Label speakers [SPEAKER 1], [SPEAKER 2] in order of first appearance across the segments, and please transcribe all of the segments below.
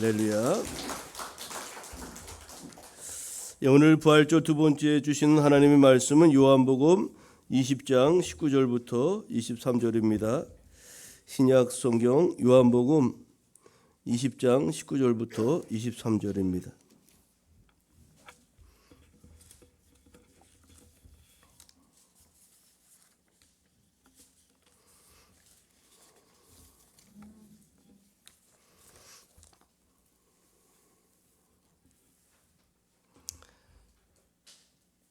[SPEAKER 1] 할렐루야. 오늘 부활절 두 번째 주신 하나님의 말씀은 요한복음 20장 19절부터 23절입니다. 신약 성경 요한복음 20장 19절부터 23절입니다.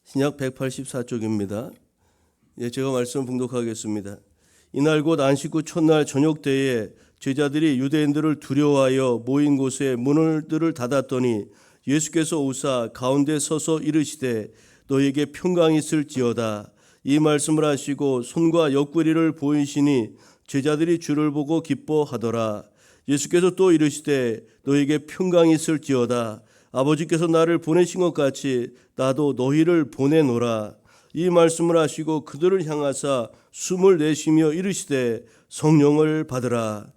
[SPEAKER 1] 신약 184쪽입니다. 제가 말씀 봉독하겠습니다. 이날 곧 안식 후 첫날 저녁 때에 제자들이 유대인들을 두려워하여 모인 곳에 문들을 닫았더니 예수께서 오사 가운데 서서 이르시되 너에게 평강이 있을지어다. 이 말씀을 하시고 손과 옆구리를 보이시니 제자들이 주를 보고 기뻐하더라. 예수께서 또 이르시되 너에게 평강이 있을지어다. 아버지께서 나를 보내신 것 같이 나도 너희를 보내노라. 이 말씀을 하시고 그들을 향하사 숨을 내쉬며 이르시되 성령을 받으라.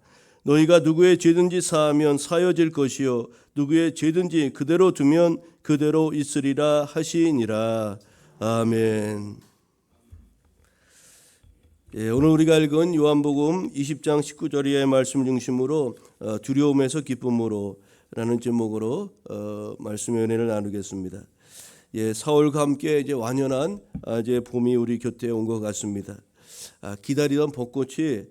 [SPEAKER 1] 너희가 누구의 죄든지 사하면 사여질 것이요 누구의 죄든지 그대로 두면 그대로 있으리라 하시니라. 아멘. 오늘 우리가 읽은 요한복음 20장 19절의 말씀 중심으로 두려움에서 기쁨으로 라는 제목으로 말씀의 은혜를 나누겠습니다. 사월과 함께 이제 완연한 이제 봄이 우리 곁에 온 것 같습니다. 기다리던 벚꽃이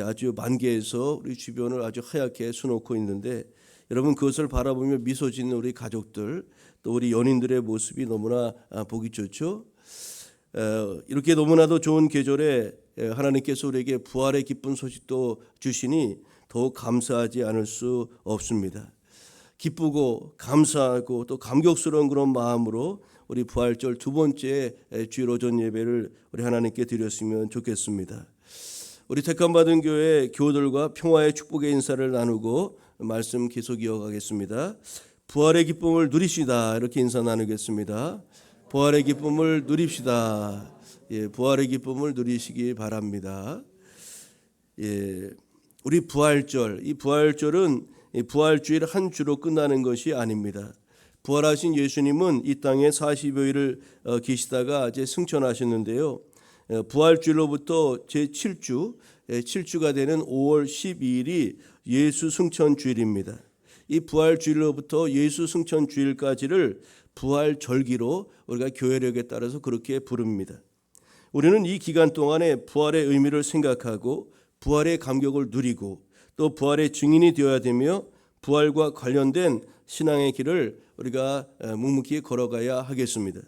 [SPEAKER 1] 아주 만개해서 우리 주변을 아주 하얗게 수놓고 있는데 여러분 그것을 바라보며 미소 짓는 우리 가족들 또 우리 연인들의 모습이 너무나 보기 좋죠. 이렇게 너무나도 좋은 계절에 하나님께서 우리에게 부활의 기쁜 소식도 주시니 더욱 감사하지 않을 수 없습니다. 기쁘고 감사하고 또 감격스러운 그런 마음으로 우리 부활절 두 번째 주일 오전 예배를 우리 하나님께 드렸으면 좋겠습니다. 우리 택함받은 교회 교우들과 평화의 축복의 인사를 나누고 말씀 계속 이어가겠습니다. 부활의 기쁨을 누리시다 이렇게 인사 나누겠습니다. 부활의 기쁨을 누립시다. 부활의 기쁨을 누리시기 바랍니다. 우리 부활절, 이 부활절은 부활주일 한 주로 끝나는 것이 아닙니다. 부활하신 예수님은 이 땅에 40여일을 계시다가 이제 승천하셨는데요. 부활주일로부터 제7주, 7주가 되는 5월 12일이 예수 승천주일입니다. 이 부활주일로부터 예수 승천주일까지를 부활절기로 우리가 교회력에 따라서 그렇게 부릅니다. 우리는 이 기간 동안에 부활의 의미를 생각하고 부활의 감격을 누리고 또 부활의 증인이 되어야 되며 부활과 관련된 신앙의 길을 우리가 묵묵히 걸어가야 하겠습니다.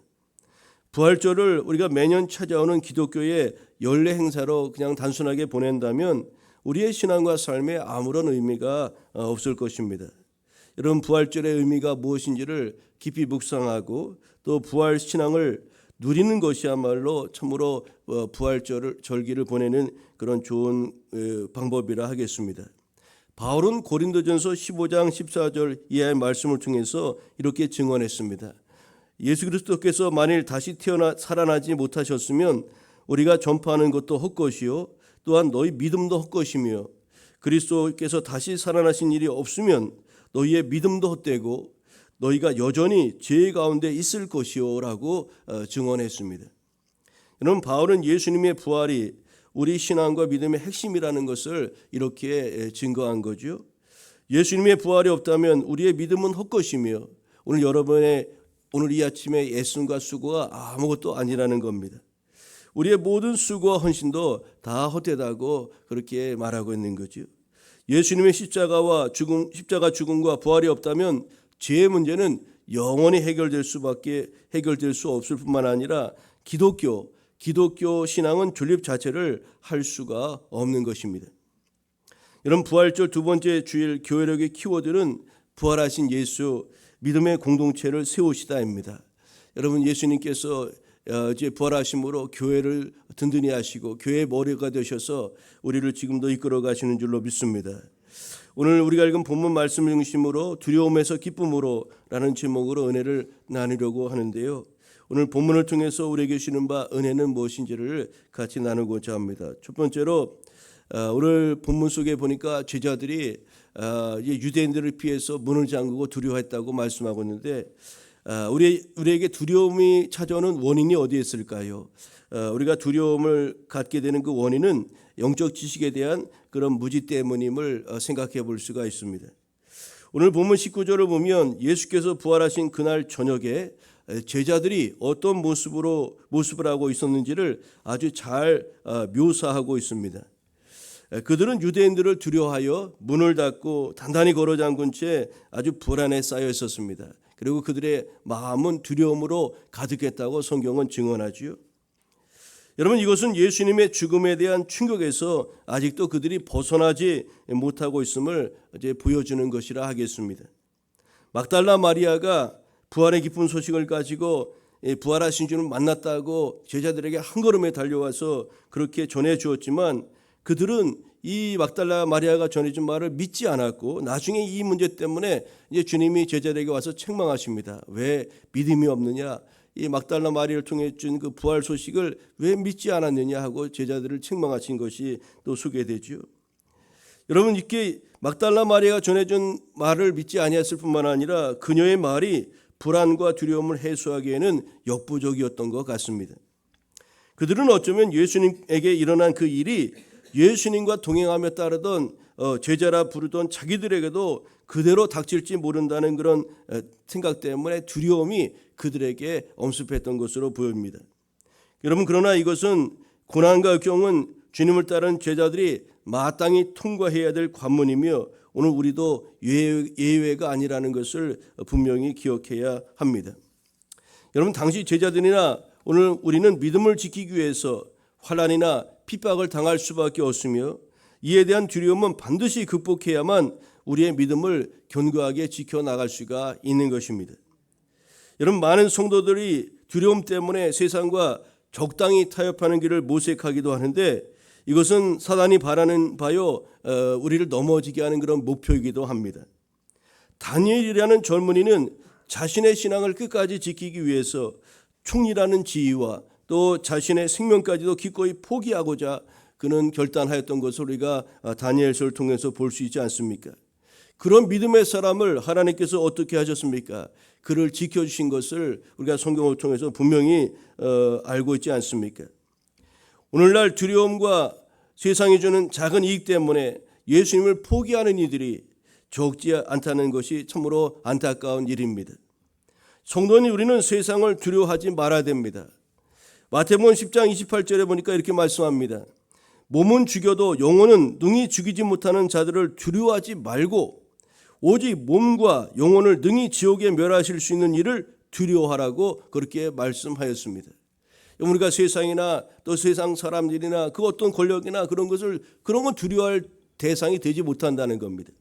[SPEAKER 1] 부활절을 우리가 매년 찾아오는 기독교의 연례 행사로 그냥 단순하게 보낸다면 우리의 신앙과 삶에 아무런 의미가 없을 것입니다. 여러분 부활절의 의미가 무엇인지를 깊이 묵상하고 또 부활 신앙을 누리는 것이야말로 참으로 부활절기를 보내는 그런 좋은 방법이라 하겠습니다. 바울은 고린도전서 15장 14절 이하의 말씀을 통해서 이렇게 증언했습니다. 예수 그리스도께서 만일 다시 살아나지 못하셨으면 우리가 전파하는 것도 헛것이요 또한 너희 믿음도 헛것이며 그리스도께서 다시 살아나신 일이 없으면 너희의 믿음도 헛되고 너희가 여전히 죄 가운데 있을 것이요 라고 증언했습니다. 여러분 바울은 예수님의 부활이 우리 신앙과 믿음의 핵심이라는 것을 이렇게 증거한 거죠. 예수님의 부활이 없다면 우리의 믿음은 헛것이며 오늘 여러분의 오늘 이 아침의 애씀과 수고가 아무것도 아니라는 겁니다. 우리의 모든 수고와 헌신도 다 헛되다고 그렇게 말하고 있는 거죠. 예수님의 십자가 죽음과 부활이 없다면 죄의 문제는 영원히 해결될 수 없을 뿐만 아니라 기독교 신앙은 존립 자체를 할 수가 없는 것입니다. 여러분 부활절 두 번째 주일 교회력의 키워드는 부활하신 예수 믿음의 공동체를 세우시다입니다. 여러분 예수님께서 이제 부활하심으로 교회를 든든히 하시고 교회의 머리가 되셔서 우리를 지금도 이끌어 가시는 줄로 믿습니다. 오늘 우리가 읽은 본문 말씀 중심으로 두려움에서 기쁨으로 라는 제목으로 은혜를 나누려고 하는데요. 오늘 본문을 통해서 우리에게 주시는 바 은혜는 무엇인지를 같이 나누고자 합니다. 첫 번째로 오늘 본문 속에 보니까 제자들이 유대인들을 피해서 문을 잠그고 두려워했다고 말씀하고 있는데 우리에게 두려움이 찾아오는 원인이 어디에 있을까요? 우리가 두려움을 갖게 되는 그 원인은 영적 지식에 대한 그런 무지 때문임을 생각해 볼 수가 있습니다. 오늘 본문 19절을 보면 예수께서 부활하신 그날 저녁에 제자들이 어떤 모습을 하고 있었는지를 아주 잘 묘사하고 있습니다. 그들은 유대인들을 두려워하여 문을 닫고 단단히 걸어 잠근 채 아주 불안에 쌓여 있었습니다. 그리고 그들의 마음은 두려움으로 가득했다고 성경은 증언하지요. 여러분, 이것은 예수님의 죽음에 대한 충격에서 아직도 그들이 벗어나지 못하고 있음을 이제 보여주는 것이라 하겠습니다. 막달라 마리아가 부활의 기쁜 소식을 가지고 부활하신 주를 만났다고 제자들에게 한 걸음에 달려와서 그렇게 전해 주었지만 그들은 이 막달라 마리아가 전해준 말을 믿지 않았고 나중에 이 문제 때문에 이제 주님이 제자들에게 와서 책망하십니다. 왜 믿음이 없느냐? 이 막달라 마리아를 통해 준 그 부활 소식을 왜 믿지 않았느냐 하고 제자들을 책망하신 것이 또 소개되죠. 여러분, 이렇게 막달라 마리아가 전해준 말을 믿지 아니했을 뿐만 아니라 그녀의 말이 불안과 두려움을 해소하기에는 역부족이었던 것 같습니다. 그들은 어쩌면 예수님에게 일어난 그 일이 예수님과 동행하며 따르던 제자라 부르던 자기들에게도 그대로 닥칠지 모른다는 그런 생각 때문에 두려움이 그들에게 엄습했던 것으로 보입니다. 여러분, 그러나 이것은 고난과 역경은 주님을 따르는 제자들이 마땅히 통과해야 될 관문이며 오늘 우리도 예외가 아니라는 것을 분명히 기억해야 합니다. 여러분, 당시 제자들이나 오늘 우리는 믿음을 지키기 위해서 환난이나 핍박을 당할 수밖에 없으며 이에 대한 두려움은 반드시 극복해야만 우리의 믿음을 견고하게 지켜나갈 수가 있는 것입니다. 여러분, 많은 성도들이 두려움 때문에 세상과 적당히 타협하는 길을 모색하기도 하는데 이것은 사단이 바라는 바요 우리를 넘어지게 하는 그런 목표이기도 합니다. 다니엘이라는 젊은이는 자신의 신앙을 끝까지 지키기 위해서 총리라는 지위와 또 자신의 생명까지도 기꺼이 포기하고자 그는 결단하였던 것을 우리가 다니엘서를 통해서 볼 수 있지 않습니까? 그런 믿음의 사람을 하나님께서 어떻게 하셨습니까? 그를 지켜주신 것을 우리가 성경을 통해서 분명히 알고 있지 않습니까? 오늘날 두려움과 세상이 주는 작은 이익 때문에 예수님을 포기하는 이들이 적지 않다는 것이 참으로 안타까운 일입니다. 성도는 우리는 세상을 두려워하지 말아야 됩니다. 마태복음 10장 28절에 보니까 이렇게 말씀합니다. 몸은 죽여도 영혼은 능히 죽이지 못하는 자들을 두려워하지 말고 오직 몸과 영혼을 능히 지옥에 멸하실 수 있는 일을 두려워하라고 그렇게 말씀하였습니다. 우리가 세상이나 또 세상 사람들이나 그 어떤 권력이나 그런 건 두려워할 대상이 되지 못한다는 겁니다.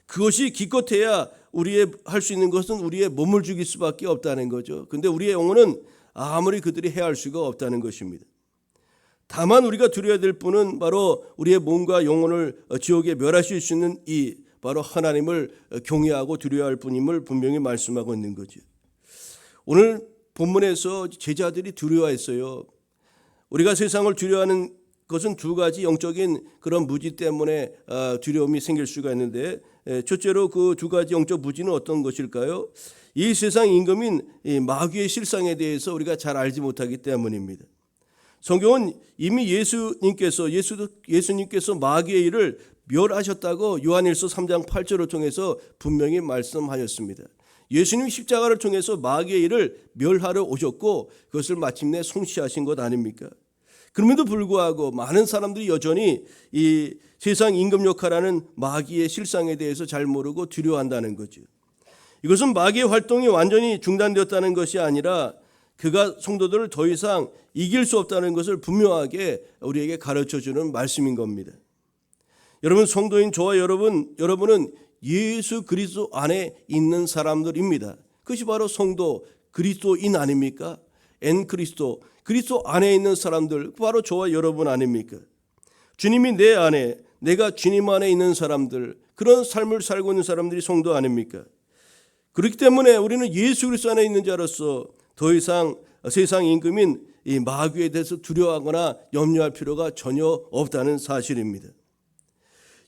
[SPEAKER 1] 그것이 기껏해야 우리의 할 수 있는 것은 우리의 몸을 죽일 수밖에 없다는 거죠. 근데 우리의 영혼은 아무리 그들이 해할 수가 없다는 것입니다. 다만 우리가 두려워야 될 분은 바로 우리의 몸과 영혼을 지옥에 멸하실 수 있는 이 바로 하나님을 경외하고 두려워할 분임을 분명히 말씀하고 있는 거죠. 오늘 본문에서 제자들이 두려워했어요. 우리가 세상을 두려워하는 것은 두 가지 영적인 그런 무지 때문에 두려움이 생길 수가 있는데 첫째로 그 두 가지 영적 무지는 어떤 것일까요? 이 세상 임금인 이 마귀의 실상에 대해서 우리가 잘 알지 못하기 때문입니다. 성경은 이미 예수님께서 마귀의 일을 멸하셨다고 요한일서 3장 8절을 통해서 분명히 말씀하였습니다. 예수님이 십자가를 통해서 마귀의 일을 멸하러 오셨고 그것을 마침내 성취하신 것 아닙니까? 그럼에도 불구하고 많은 사람들이 여전히 이 세상 임금 역할하는 마귀의 실상에 대해서 잘 모르고 두려워한다는 거죠. 이것은 마귀의 활동이 완전히 중단되었다는 것이 아니라 그가 성도들을 더 이상 이길 수 없다는 것을 분명하게 우리에게 가르쳐주는 말씀인 겁니다. 여러분, 성도인 저와 여러분은 예수 그리스도 안에 있는 사람들입니다. 그것이 바로 성도, 그리스도인 아닙니까? 그리스도 안에 있는 사람들, 바로 저와 여러분 아닙니까? 주님이 내 안에, 내가 주님 안에 있는 사람들, 그런 삶을 살고 있는 사람들이 성도 아닙니까? 그렇기 때문에 우리는 예수 그리스도 안에 있는 자로서 더 이상 세상 임금인 이 마귀에 대해서 두려워하거나 염려할 필요가 전혀 없다는 사실입니다.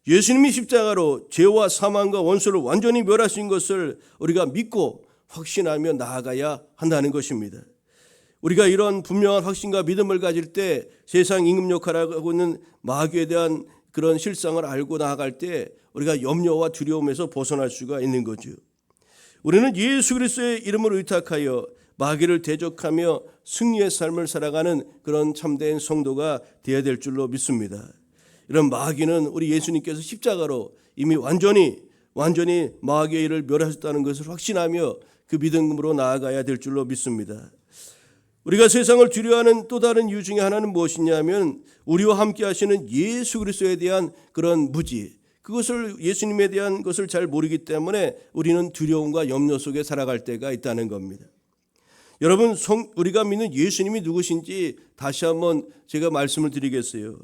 [SPEAKER 1] 예수님이 십자가로 죄와 사망과 원수를 완전히 멸하신 것을 우리가 믿고 확신하며 나아가야 한다는 것입니다. 우리가 이런 분명한 확신과 믿음을 가질 때 세상 임금 역할을 하고 있는 마귀에 대한 그런 실상을 알고 나아갈 때 우리가 염려와 두려움에서 벗어날 수가 있는 거죠. 우리는 예수 그리스도의 이름을 의탁하여 마귀를 대적하며 승리의 삶을 살아가는 그런 참된 성도가 되어야 될 줄로 믿습니다. 이런 마귀는 우리 예수님께서 십자가로 이미 완전히 마귀의 일을 멸하셨다는 것을 확신하며 그 믿음으로 나아가야 될 줄로 믿습니다. 우리가 세상을 두려워하는 또 다른 이유 중에 하나는 무엇이냐면 우리와 함께 하시는 예수 그리스도에 대한 그런 무지, 그것을 예수님에 대한 것을 잘 모르기 때문에 우리는 두려움과 염려 속에 살아갈 때가 있다는 겁니다. 여러분, 우리가 믿는 예수님이 누구신지 다시 한번 제가 말씀을 드리겠어요.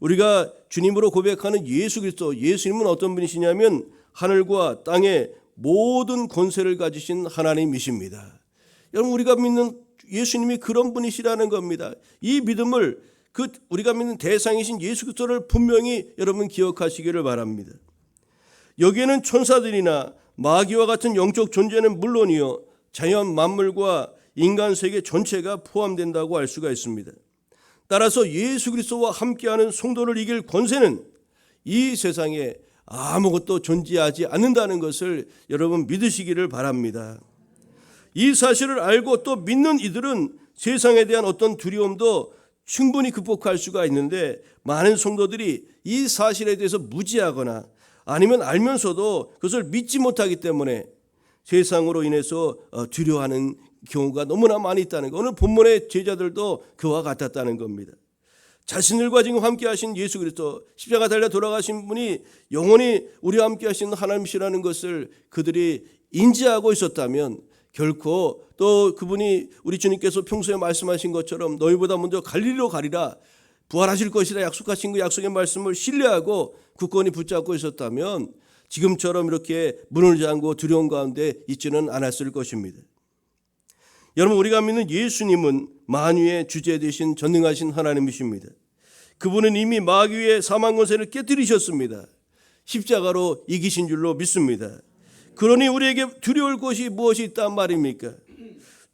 [SPEAKER 1] 우리가 주님으로 고백하는 예수 그리스도, 예수님은 어떤 분이시냐면 하늘과 땅의 모든 권세를 가지신 하나님이십니다. 여러분, 우리가 믿는 예수님이 그런 분이시라는 겁니다. 이 믿음을 우리가 믿는 대상이신 예수 그리스도를 분명히 여러분 기억하시기를 바랍니다. 여기에는 천사들이나 마귀와 같은 영적 존재는 물론이요 자연 만물과 인간 세계 전체가 포함된다고 알 수가 있습니다. 따라서 예수 그리스도와 함께하는 성도를 이길 권세는 이 세상에 아무것도 존재하지 않는다는 것을 여러분 믿으시기를 바랍니다. 이 사실을 알고 또 믿는 이들은 세상에 대한 어떤 두려움도 충분히 극복할 수가 있는데, 많은 성도들이 이 사실에 대해서 무지하거나 아니면 알면서도 그것을 믿지 못하기 때문에 세상으로 인해서 두려워하는 경우가 너무나 많이 있다는 것. 오늘 본문의 제자들도 그와 같았다는 겁니다. 자신들과 지금 함께 하신 예수 그리스도, 십자가 달려 돌아가신 분이 영원히 우리와 함께 하신 하나님이시라는 것을 그들이 인지하고 있었다면 결코 또 그분이 우리 주님께서 평소에 말씀하신 것처럼 너희보다 먼저 갈릴리로 가리라, 부활하실 것이라 약속하신 그 약속의 말씀을 신뢰하고 굳건히 붙잡고 있었다면 지금처럼 이렇게 문을 잠고 두려움 가운데 있지는 않았을 것입니다. 여러분, 우리가 믿는 예수님은 만유의 주제 되신 전능하신 하나님이십니다. 그분은 이미 마귀의 사망 권세를 깨뜨리셨습니다. 십자가로 이기신 줄로 믿습니다. 그러니 우리에게 두려울 것이 무엇이 있단 말입니까?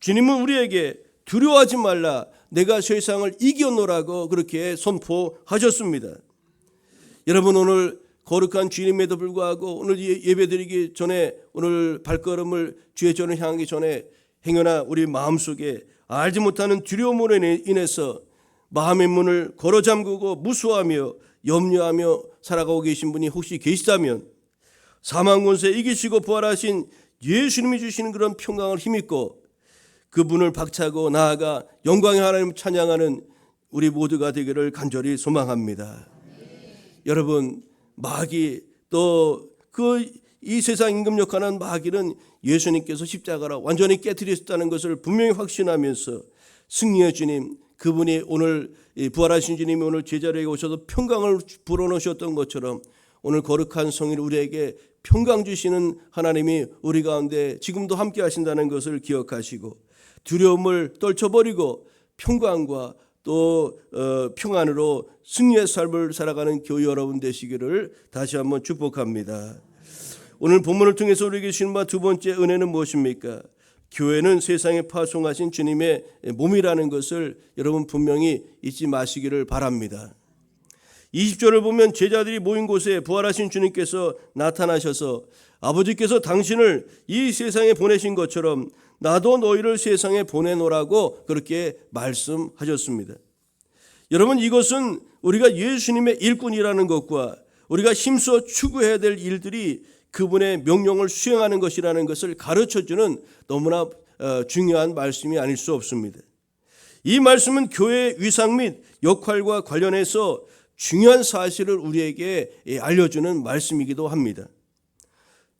[SPEAKER 1] 주님은 우리에게 두려워하지 말라, 내가 세상을 이겼노라고 그렇게 선포하셨습니다. 여러분, 오늘 거룩한 주님에도 불구하고 오늘 예배드리기 전에, 오늘 발걸음을 주의 전을 향하기 전에 행여나 우리 마음속에 알지 못하는 두려움으로 인해서 마음의 문을 걸어 잠그고 무수하며 염려하며 살아가고 계신 분이 혹시 계시다면 사망 권세 이기시고 부활하신 예수님이 주시는 그런 평강을 힘입고 그분을 박차고 나아가 영광의 하나님을 찬양하는 우리 모두가 되기를 간절히 소망합니다. 여러분, 마귀 또 이 세상 임금 역할하는 마귀는 예수님께서 십자가로 완전히 깨뜨리셨다는 것을 분명히 확신하면서 승리의 주님, 그분이 오늘 부활하신 주님이 오늘 제자리에 오셔서 평강을 불어넣으셨던 것처럼 오늘 거룩한 성일 우리에게 평강 주시는 하나님이 우리 가운데 지금도 함께 하신다는 것을 기억하시고 두려움을 떨쳐버리고 평강과 또 평안으로 승리의 삶을 살아가는 교회 여러분 되시기를 다시 한번 축복합니다. 오늘 본문을 통해서 우리에게 주신 바 두 번째 은혜는 무엇입니까? 교회는 세상에 파송하신 주님의 몸이라는 것을 여러분 분명히 잊지 마시기를 바랍니다. 20절을 보면 제자들이 모인 곳에 부활하신 주님께서 나타나셔서 아버지께서 당신을 이 세상에 보내신 것처럼 나도 너희를 세상에 보내노라고 그렇게 말씀하셨습니다. 여러분, 이것은 우리가 예수님의 일꾼이라는 것과 우리가 힘써 추구해야 될 일들이 그분의 명령을 수행하는 것이라는 것을 가르쳐주는 너무나 중요한 말씀이 아닐 수 없습니다. 이 말씀은 교회의 위상 및 역할과 관련해서 중요한 사실을 우리에게 알려주는 말씀이기도 합니다.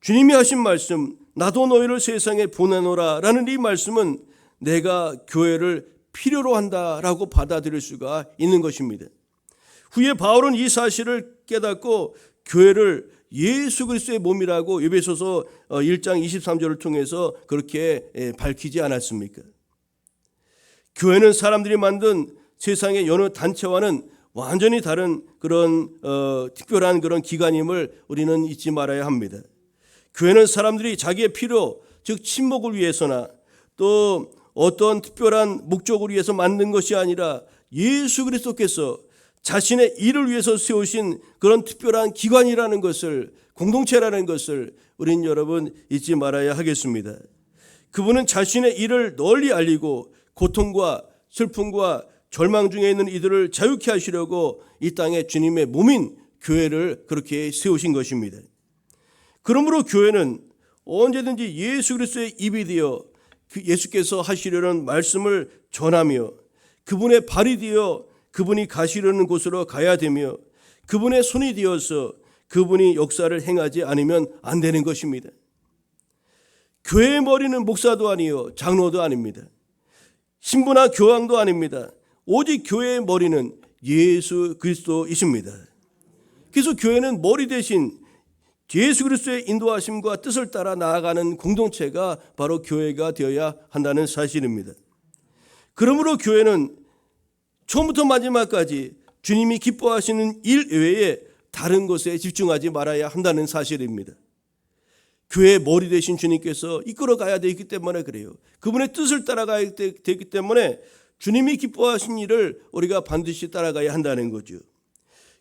[SPEAKER 1] 주님이 하신 말씀, 나도 너희를 세상에 보내노라 라는 이 말씀은 내가 교회를 필요로 한다라고 받아들일 수가 있는 것입니다. 후에 바울은 이 사실을 깨닫고 교회를 예수 그리스도의 몸이라고 에베소서 1장 23절을 통해서 그렇게 밝히지 않았습니까? 교회는 사람들이 만든 세상의 여러 단체와는 완전히 다른 그런 특별한 그런 기관임을 우리는 잊지 말아야 합니다. 교회는 사람들이 자기의 필요, 즉 친목을 위해서나 또 어떤 특별한 목적을 위해서 만든 것이 아니라 예수 그리스도께서 자신의 일을 위해서 세우신 그런 특별한 기관이라는 것을, 공동체라는 것을 우린 여러분 잊지 말아야 하겠습니다. 그분은 자신의 일을 널리 알리고 고통과 슬픔과 절망 중에 있는 이들을 자유케 하시려고 이 땅에 주님의 몸인 교회를 그렇게 세우신 것입니다. 그러므로 교회는 언제든지 예수 그리스도의 입이 되어 예수께서 하시려는 말씀을 전하며 그분의 발이 되어 그분이 가시려는 곳으로 가야 되며 그분의 손이 되어서 그분이 역사를 행하지 않으면 안 되는 것입니다. 교회의 머리는 목사도 아니요 장로도 아닙니다. 신부나 교황도 아닙니다. 오직 교회의 머리는 예수 그리스도이십니다. 그래서 교회는 머리 대신 예수 그리스도의 인도하심과 뜻을 따라 나아가는 공동체가 바로 교회가 되어야 한다는 사실입니다. 그러므로 교회는 처음부터 마지막까지 주님이 기뻐하시는 일 외에 다른 것에 집중하지 말아야 한다는 사실입니다. 교회의 머리 되신 주님께서 이끌어가야 되기 때문에 그래요. 그분의 뜻을 따라가야 되기 때문에 주님이 기뻐하신 일을 우리가 반드시 따라가야 한다는 거죠.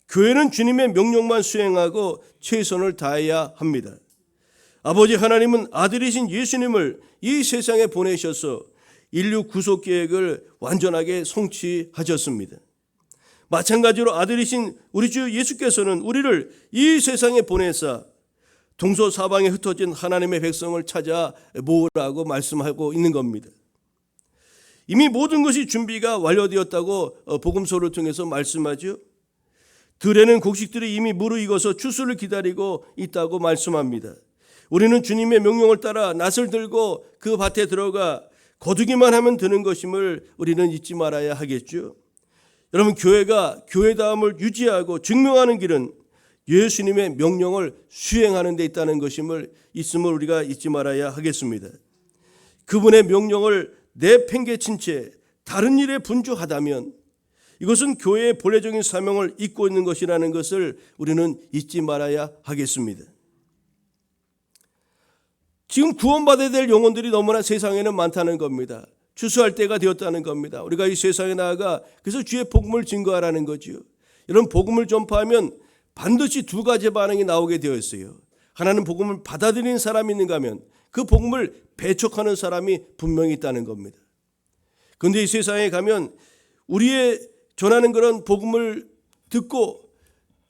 [SPEAKER 1] 교회는 주님의 명령만 수행하고 최선을 다해야 합니다. 아버지 하나님은 아들이신 예수님을 이 세상에 보내셔서 인류 구속 계획을 완전하게 성취하셨습니다. 마찬가지로 아들이신 우리 주 예수께서는 우리를 이 세상에 보내사 동서사방에 흩어진 하나님의 백성을 찾아 모으라고 말씀하고 있는 겁니다. 이미 모든 것이 준비가 완료되었다고 복음서를 통해서 말씀하죠. 들에는 곡식들이 이미 무르익어서 추수를 기다리고 있다고 말씀합니다. 우리는 주님의 명령을 따라 낫을 들고 그 밭에 들어가 거두기만 하면 되는 것임을 우리는 잊지 말아야 하겠죠. 여러분, 교회가 교회다움을 유지하고 증명하는 길은 예수님의 명령을 수행하는 데 있다는 것임을 있음을 우리가 잊지 말아야 하겠습니다. 그분의 명령을 내팽개친 채 다른 일에 분주하다면 이것은 교회의 본래적인 사명을 잊고 있는 것이라는 것을 우리는 잊지 말아야 하겠습니다. 지금 구원받아야 될 영혼들이 너무나 세상에는 많다는 겁니다. 추수할 때가 되었다는 겁니다. 우리가 이 세상에 나아가 그래서 주의 복음을 증거하라는 거지요. 이런 복음을 전파하면 반드시 두 가지 반응이 나오게 되어 있어요. 하나는 복음을 받아들이는 사람이 있는가 하면 그 복음을 배척하는 사람이 분명히 있다는 겁니다. 그런데 이 세상에 가면 우리의 전하는 그런 복음을 듣고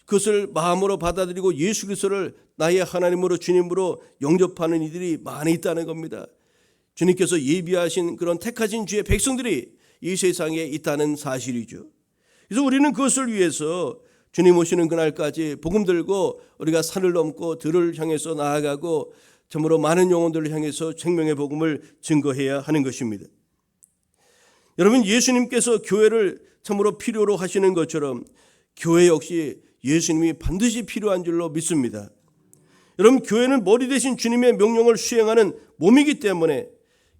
[SPEAKER 1] 그것을 마음으로 받아들이고 예수 그리스도를 나의 하나님으로 주님으로 영접하는 이들이 많이 있다는 겁니다. 주님께서 예비하신 그런 택하신 주의 백성들이 이 세상에 있다는 사실이죠. 그래서 우리는 그것을 위해서 주님 오시는 그날까지 복음 들고 우리가 산을 넘고 들을 향해서 나아가고 참으로 많은 영혼들을 향해서 생명의 복음을 증거해야 하는 것입니다. 여러분, 예수님께서 교회를 참으로 필요로 하시는 것처럼 교회 역시 예수님이 반드시 필요한 줄로 믿습니다. 여러분, 교회는 머리 대신 주님의 명령을 수행하는 몸이기 때문에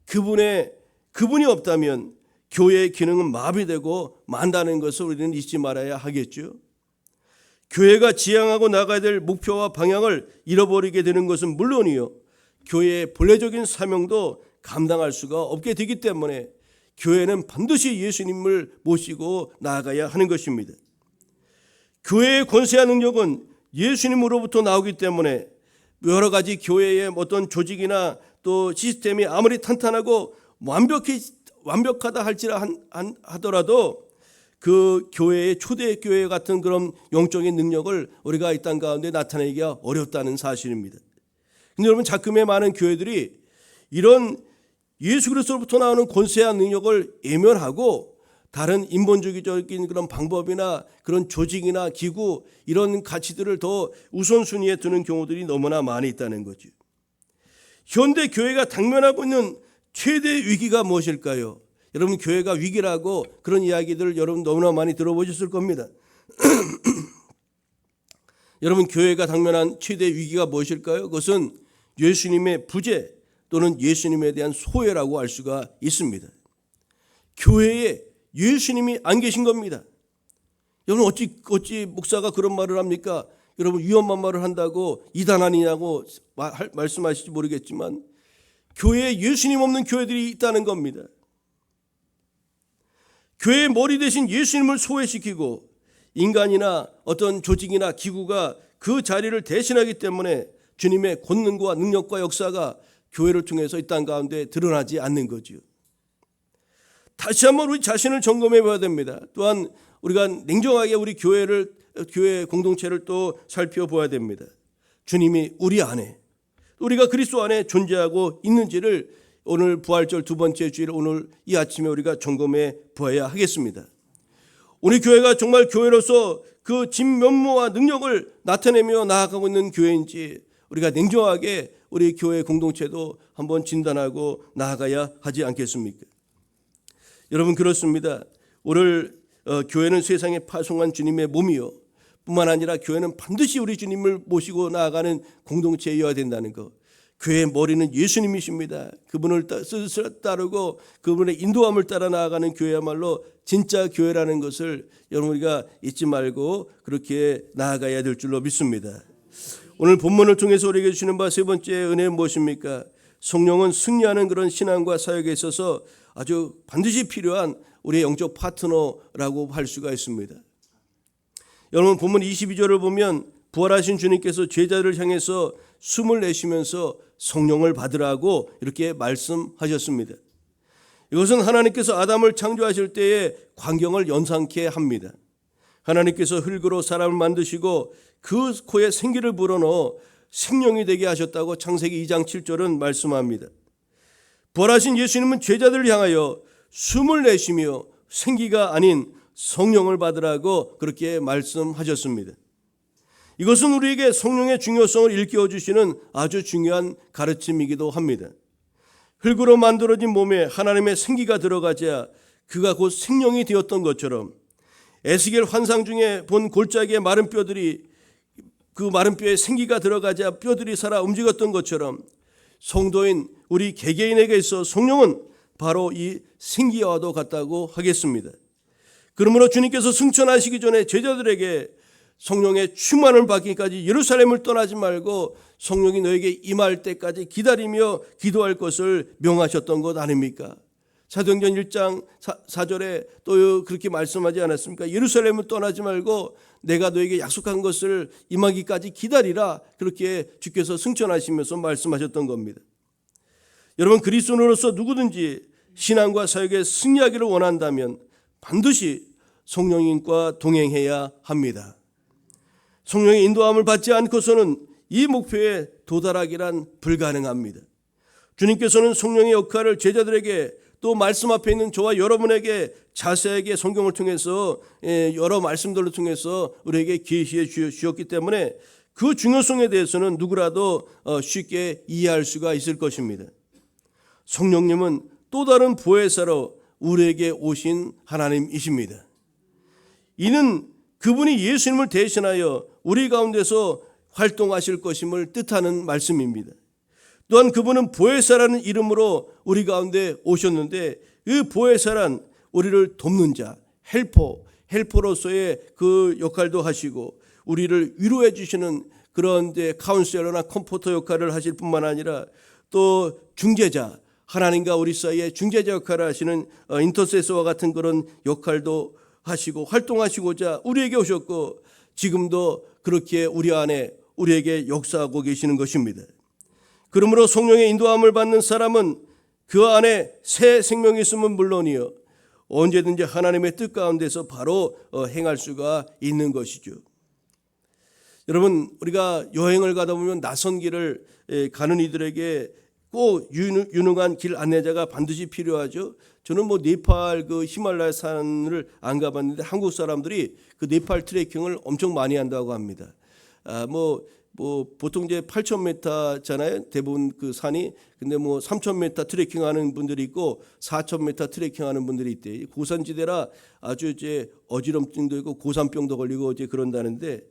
[SPEAKER 1] 그분이 없다면 교회의 기능은 마비되고 만다는 것을 우리는 잊지 말아야 하겠죠. 교회가 지향하고 나가야 될 목표와 방향을 잃어버리게 되는 것은 물론이요, 교회의 본래적인 사명도 감당할 수가 없게 되기 때문에 교회는 반드시 예수님을 모시고 나아가야 하는 것입니다. 교회의 권세와 능력은 예수님으로부터 나오기 때문에 여러 가지 교회의 어떤 조직이나 또 시스템이 아무리 탄탄하고 완벽하다 하더라도 그 교회의 초대교회 같은 그런 영적인 능력을 우리가 이 땅 가운데 나타내기가 어렵다는 사실입니다. 근데 여러분, 자금의 많은 교회들이 이런 예수 그리스도로부터 나오는 권세와 능력을 외면하고 다른 인본주의적인 그런 방법이나 그런 조직이나 기구 이런 가치들을 더 우선순위에 두는 경우들이 너무나 많이 있다는 거죠. 현대 교회가 당면하고 있는 최대 위기가 무엇일까요? 여러분, 교회가 위기라고 그런 이야기들을 여러분 너무나 많이 들어보셨을 겁니다. 여러분, 교회가 당면한 최대 위기가 무엇일까요? 그것은 예수님의 부재 또는 예수님에 대한 소외라고 할 수가 있습니다. 교회에 예수님이 안 계신 겁니다. 여러분 어찌 목사가 그런 말을 합니까? 여러분 위험한 말을 한다고 이단 아니냐고 말씀하실지 모르겠지만 교회에 예수님 없는 교회들이 있다는 겁니다. 교회의 머리 대신 예수님을 소외시키고 인간이나 어떤 조직이나 기구가 그 자리를 대신하기 때문에 주님의 권능과 능력과 역사가 교회를 통해서 이 땅 가운데 드러나지 않는 거지요. 다시 한번 우리 자신을 점검해 봐야 됩니다. 또한 우리가 냉정하게 우리 교회 공동체를 또 살펴봐야 됩니다. 주님이 우리 안에, 우리가 그리스도 안에 존재하고 있는지를 오늘 부활절 두 번째 주일 오늘 이 아침에 우리가 점검해 봐야 하겠습니다. 우리 교회가 정말 교회로서 그 진면모와 능력을 나타내며 나아가고 있는 교회인지 우리가 냉정하게 우리 교회 공동체도 한번 진단하고 나아가야 하지 않겠습니까? 여러분 그렇습니다. 오늘 교회는 세상에 파송한 주님의 몸이요 뿐만 아니라 교회는 반드시 우리 주님을 모시고 나아가는 공동체여야 된다는 것. 교회의 머리는 예수님이십니다. 그분을 따르고 그분의 인도함을 따라 나아가는 교회야말로 진짜 교회라는 것을 여러분 우리가 잊지 말고 그렇게 나아가야 될 줄로 믿습니다. 오늘 본문을 통해서 우리에게 주시는 바 세 번째 은혜는 무엇입니까? 성령은 승리하는 그런 신앙과 사역에 있어서 아주 반드시 필요한 우리의 영적 파트너라고 할 수가 있습니다. 여러분 본문 22절을 보면 부활하신 주님께서 제자들을 향해서 숨을 내쉬면서 성령을 받으라고 이렇게 말씀하셨습니다. 이것은 하나님께서 아담을 창조하실 때의 광경을 연상케 합니다. 하나님께서 흙으로 사람을 만드시고 그 코에 생기를 불어넣어 생명이 되게 하셨다고 창세기 2장 7절은 말씀합니다. 부활하신 예수님은 제자들을 향하여 숨을 내쉬며 생기가 아닌 성령을 받으라고 그렇게 말씀하셨습니다. 이것은 우리에게 성령의 중요성을 일깨워 주시는 아주 중요한 가르침이기도 합니다. 흙으로 만들어진 몸에 하나님의 생기가 들어가자 그가 곧 생명이 되었던 것처럼 에스겔 환상 중에 본 골짜기의 마른 뼈들이 그 마른 뼈에 생기가 들어가자 뼈들이 살아 움직였던 것처럼 성도인 우리 개개인에게 있어 성령은 바로 이 생기와도 같다고 하겠습니다. 그러므로 주님께서 승천하시기 전에 제자들에게 성령의 충만을 받기까지 예루살렘을 떠나지 말고 성령이 너에게 임할 때까지 기다리며 기도할 것을 명하셨던 것 아닙니까? 사도행전 1장 4절에 또 그렇게 말씀하지 않았습니까? 예루살렘을 떠나지 말고 내가 너에게 약속한 것을 임하기까지 기다리라. 그렇게 주께서 승천하시면서 말씀하셨던 겁니다. 여러분 그리스도인으로서 누구든지 신앙과 사역에 승리하기를 원한다면 반드시 성령님과 동행해야 합니다. 성령의 인도함을 받지 않고서는 이 목표에 도달하기란 불가능합니다. 주님께서는 성령의 역할을 제자들에게 또 말씀 앞에 있는 저와 여러분에게 자세하게 성경을 통해서 여러 말씀들을 통해서 우리에게 계시해 주셨기 때문에 그 중요성에 대해서는 누구라도 쉽게 이해할 수가 있을 것입니다. 성령님은 또 다른 보혜사로 우리에게 오신 하나님이십니다. 이는 그분이 예수님을 대신하여 우리 가운데서 활동하실 것임을 뜻하는 말씀입니다. 또한 그분은 보혜사라는 이름으로 우리 가운데 오셨는데 그 보혜사란 우리를 돕는 자, 헬퍼로서의 그 역할도 하시고 우리를 위로해 주시는 그런 카운셀러나 컴포터 역할을 하실 뿐만 아니라 또 중재자, 하나님과 우리 사이에 중재자 역할을 하시는 인터세서와 같은 그런 역할도 하시고 활동하시고자 우리에게 오셨고 지금도 그렇게 우리 안에 우리에게 역사하고 계시는 것입니다. 그러므로 성령의 인도함을 받는 사람은 그 안에 새 생명이 있으면 물론이요 언제든지 하나님의 뜻 가운데서 바로 행할 수가 있는 것이죠. 여러분 우리가 여행을 가다 보면 낯선 길을 가는 이들에게 꼭 유능한 길 안내자가 반드시 필요하죠. 저는 네팔 그 히말라야 산을 안 가봤는데 한국 사람들이 그 네팔 트레킹을 엄청 많이 한다고 합니다. 보통 이제 8,000m잖아요. 대부분 그 산이. 근데 3,000m 트레킹하는 분들이 있고 4,000m 트레킹하는 분들이 있대. 고산지대라 아주 이제 어지럼증도 있고 고산병도 걸리고 이제 그런다는데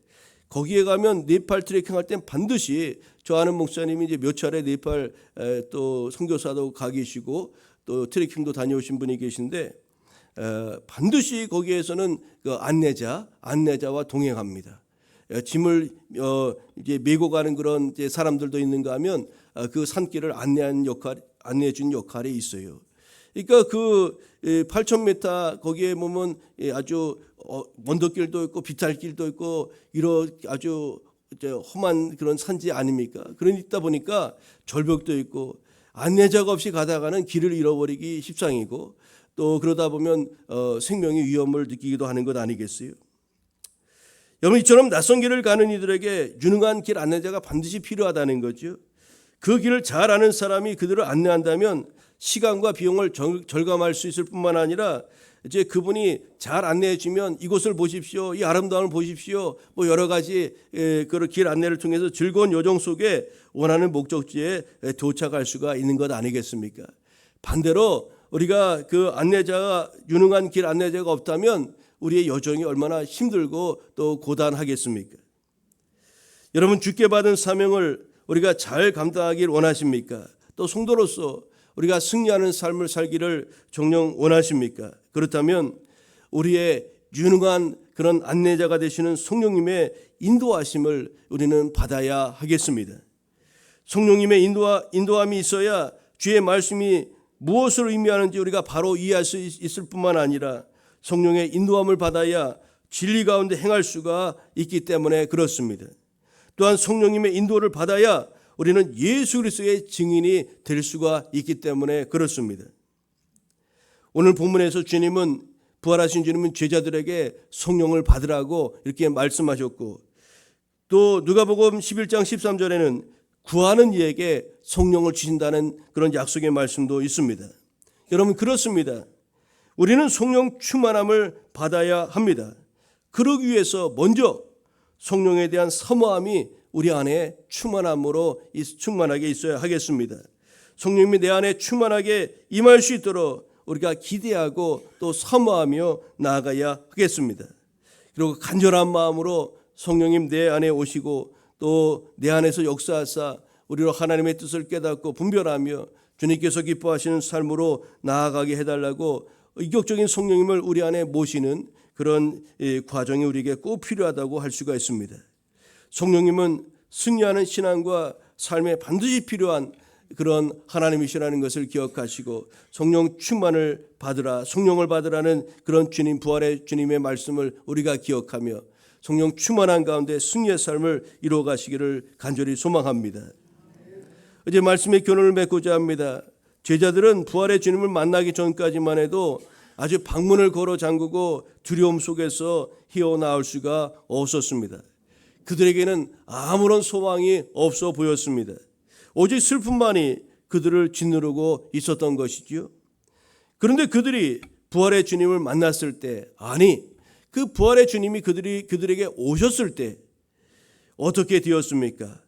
[SPEAKER 1] 거기에 가면 네팔 트레킹할 땐 반드시 저 아는 목사님이 이제 몇 차례 네팔 또 선교사도 가 계시고 또 트레킹도 다녀오신 분이 계신데 반드시 거기에서는 그 안내자와 동행합니다. 짐을 이제 메고 가는 그런 이제 사람들도 있는가 하면 그 산길을 안내해 준 역할이 있어요. 그러니까 그 8,000m 거기에 보면 아주 언덕길도 있고 비탈길도 있고 이런 아주 험한 그런 산지 아닙니까? 그러다 보니까 절벽도 있고 안내자가 없이 가다가는 길을 잃어버리기 십상이고 또 그러다 보면 생명의 위험을 느끼기도 하는 것 아니겠어요? 여러분, 이처럼 낯선 길을 가는 이들에게 유능한 길 안내자가 반드시 필요하다는 거죠. 그 길을 잘 아는 사람이 그들을 안내한다면 시간과 비용을 절감할 수 있을 뿐만 아니라 이제 그분이 잘 안내해 주면 이곳을 보십시오, 이 아름다움을 보십시오, 뭐 여러 가지 그 길 안내를 통해서 즐거운 여정 속에 원하는 목적지에 도착할 수가 있는 것 아니겠습니까? 반대로 우리가 그 유능한 길 안내자가 없다면 우리의 여정이 얼마나 힘들고 또 고단하겠습니까? 여러분, 주께 받은 사명을 우리가 잘 감당하길 원하십니까? 또 성도로서 우리가 승리하는 삶을 살기를 정녕 원하십니까? 그렇다면 우리의 유능한 그런 안내자가 되시는 성령님의 인도하심을 우리는 받아야 하겠습니다. 성령님의 인도함이 있어야 주의 말씀이 무엇을 의미하는지 우리가 바로 이해할 수 있을 뿐만 아니라 성령의 인도함을 받아야 진리 가운데 행할 수가 있기 때문에 그렇습니다. 또한 성령님의 인도를 받아야 우리는 예수 그리스도의 증인이 될 수가 있기 때문에 그렇습니다. 오늘 본문에서 부활하신 주님은 제자들에게 성령을 받으라고 이렇게 말씀하셨고, 또 누가복음 11장 13절에는 구하는 이에게 성령을 주신다는 그런 약속의 말씀도 있습니다. 여러분, 그렇습니다. 우리는 성령 충만함을 받아야 합니다. 그러기 위해서 먼저 성령에 대한 사모함이 우리 안에 충만하게 있어야 하겠습니다. 성령님이 내 안에 충만하게 임할 수 있도록 우리가 기대하고 또 사모하며 나아가야 하겠습니다. 그리고 간절한 마음으로 성령님 내 안에 오시고 또 내 안에서 역사하사 우리로 하나님의 뜻을 깨닫고 분별하며 주님께서 기뻐하시는 삶으로 나아가게 해달라고 인격적인 성령님을 우리 안에 모시는 그런 과정이 우리에게 꼭 필요하다고 할 수가 있습니다. 성령님은 승리하는 신앙과 삶에 반드시 필요한 그런 하나님이시라는 것을 기억하시고 성령 충만을 받으라, 성령을 받으라는 그런 부활의 주님의 말씀을 우리가 기억하며 성령 충만한 가운데 승리의 삶을 이루어 가시기를 간절히 소망합니다. 이제 말씀의 교훈을 맺고자 합니다. 제자들은 부활의 주님을 만나기 전까지만 해도 아주 방문을 걸어 잠그고 두려움 속에서 헤어나올 수가 없었습니다. 그들에게는 아무런 소망이 없어 보였습니다. 오직 슬픔만이 그들을 짓누르고 있었던 것이지요. 그런데 그들이 부활의 주님을 만났을 때, 그 부활의 주님이 그들에게 오셨을 때 어떻게 되었습니까?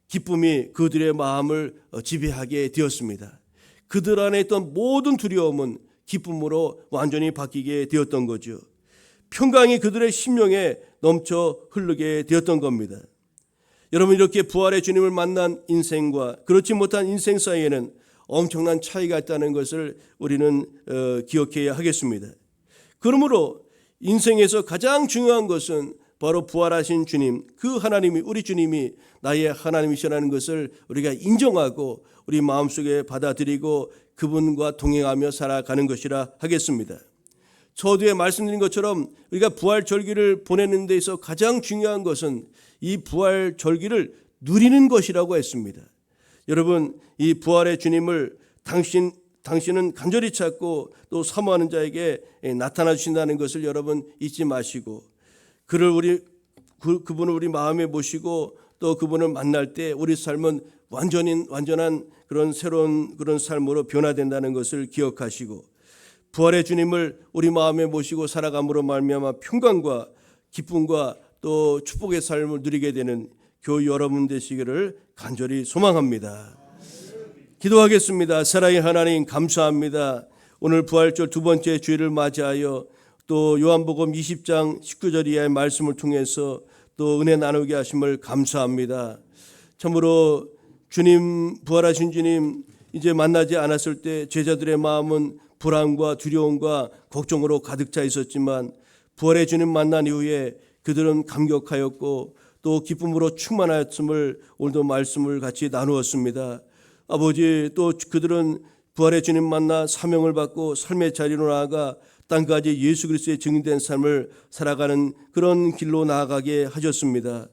[SPEAKER 1] 기쁨이 그들의 마음을 지배하게 되었습니다. 그들 안에 있던 모든 두려움은 기쁨으로 완전히 바뀌게 되었던 거죠. 평강이 그들의 심령에 넘쳐 흐르게 되었던 겁니다. 여러분, 이렇게 부활의 주님을 만난 인생과 그렇지 못한 인생 사이에는 엄청난 차이가 있다는 것을 우리는 기억해야 하겠습니다. 그러므로 인생에서 가장 중요한 것은 바로 부활하신 주님, 그 하나님이, 우리 주님이 나의 하나님이시라는 것을 우리가 인정하고 우리 마음속에 받아들이고 그분과 동행하며 살아가는 것이라 하겠습니다. 서두에 말씀드린 것처럼 우리가 부활절기를 보내는 데 있어 가장 중요한 것은 이 부활절기를 누리는 것이라고 했습니다. 여러분, 이 부활의 주님을 당신은 간절히 찾고 또 사모하는 자에게 나타나 주신다는 것을 여러분 잊지 마시고 그분을 우리 마음에 모시고 또 그분을 만날 때 우리 삶은 완전한 그런 새로운 그런 삶으로 변화된다는 것을 기억하시고 부활의 주님을 우리 마음에 모시고 살아감으로 말미암아 평강과 기쁨과 또 축복의 삶을 누리게 되는 교회 여러분 되시기를 간절히 소망합니다. 기도하겠습니다. 사랑의 하나님, 감사합니다. 오늘 부활절 두 번째 주일을 맞이하여 또 요한복음 20장 19절 이하의 말씀을 통해서 또 은혜 나누게 하심을 감사합니다. 참으로 주님, 부활하신 주님 이제 만나지 않았을 때 제자들의 마음은 불안과 두려움과 걱정으로 가득 차 있었지만 부활의 주님 만난 이후에 그들은 감격하였고 또 기쁨으로 충만하였음을 오늘도 말씀을 같이 나누었습니다. 아버지, 또 그들은 부활의 주님 만나 사명을 받고 삶의 자리로 나아가 땅까지 예수 그리스도의 증인된 삶을 살아가는 그런 길로 나아가게 하셨습니다.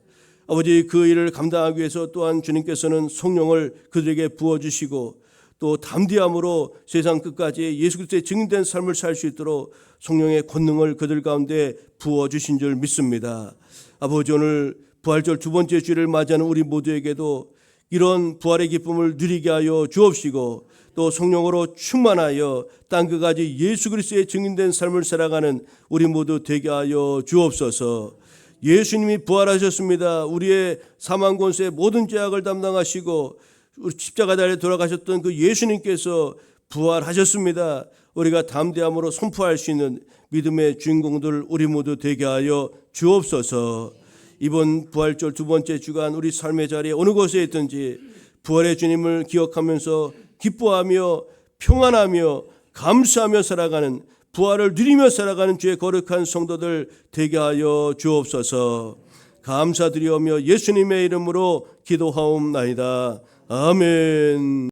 [SPEAKER 1] 아버지, 그 일을 감당하기 위해서 또한 주님께서는 성령을 그들에게 부어주시고 또 담대함으로 세상 끝까지 예수 그리스도의 증인된 삶을 살 수 있도록 성령의 권능을 그들 가운데 부어주신 줄 믿습니다. 아버지, 오늘 부활절 두 번째 주일을 맞이하는 우리 모두에게도 이런 부활의 기쁨을 누리게 하여 주옵시고 또 성령으로 충만하여 땅끝까지 예수 그리스도의 증인된 삶을 살아가는 우리 모두 되게 하여 주옵소서. 예수님이 부활하셨습니다. 우리의 사망 권세의 모든 죄악을 담당하시고 우리 십자가 달에 돌아가셨던 그 예수님께서 부활하셨습니다. 우리가 담대함으로 선포할 수 있는 믿음의 주인공들 우리 모두 되게 하여 주옵소서. 이번 부활절 두 번째 주간 우리 삶의 자리에 어느 곳에 있든지 부활의 주님을 기억하면서 기뻐하며 평안하며 감사하며 살아가는, 부활을 누리며 살아가는 주의 거룩한 성도들 되게 하여 주옵소서. 감사드리오며 예수님의 이름으로 기도하옵나이다. 아멘.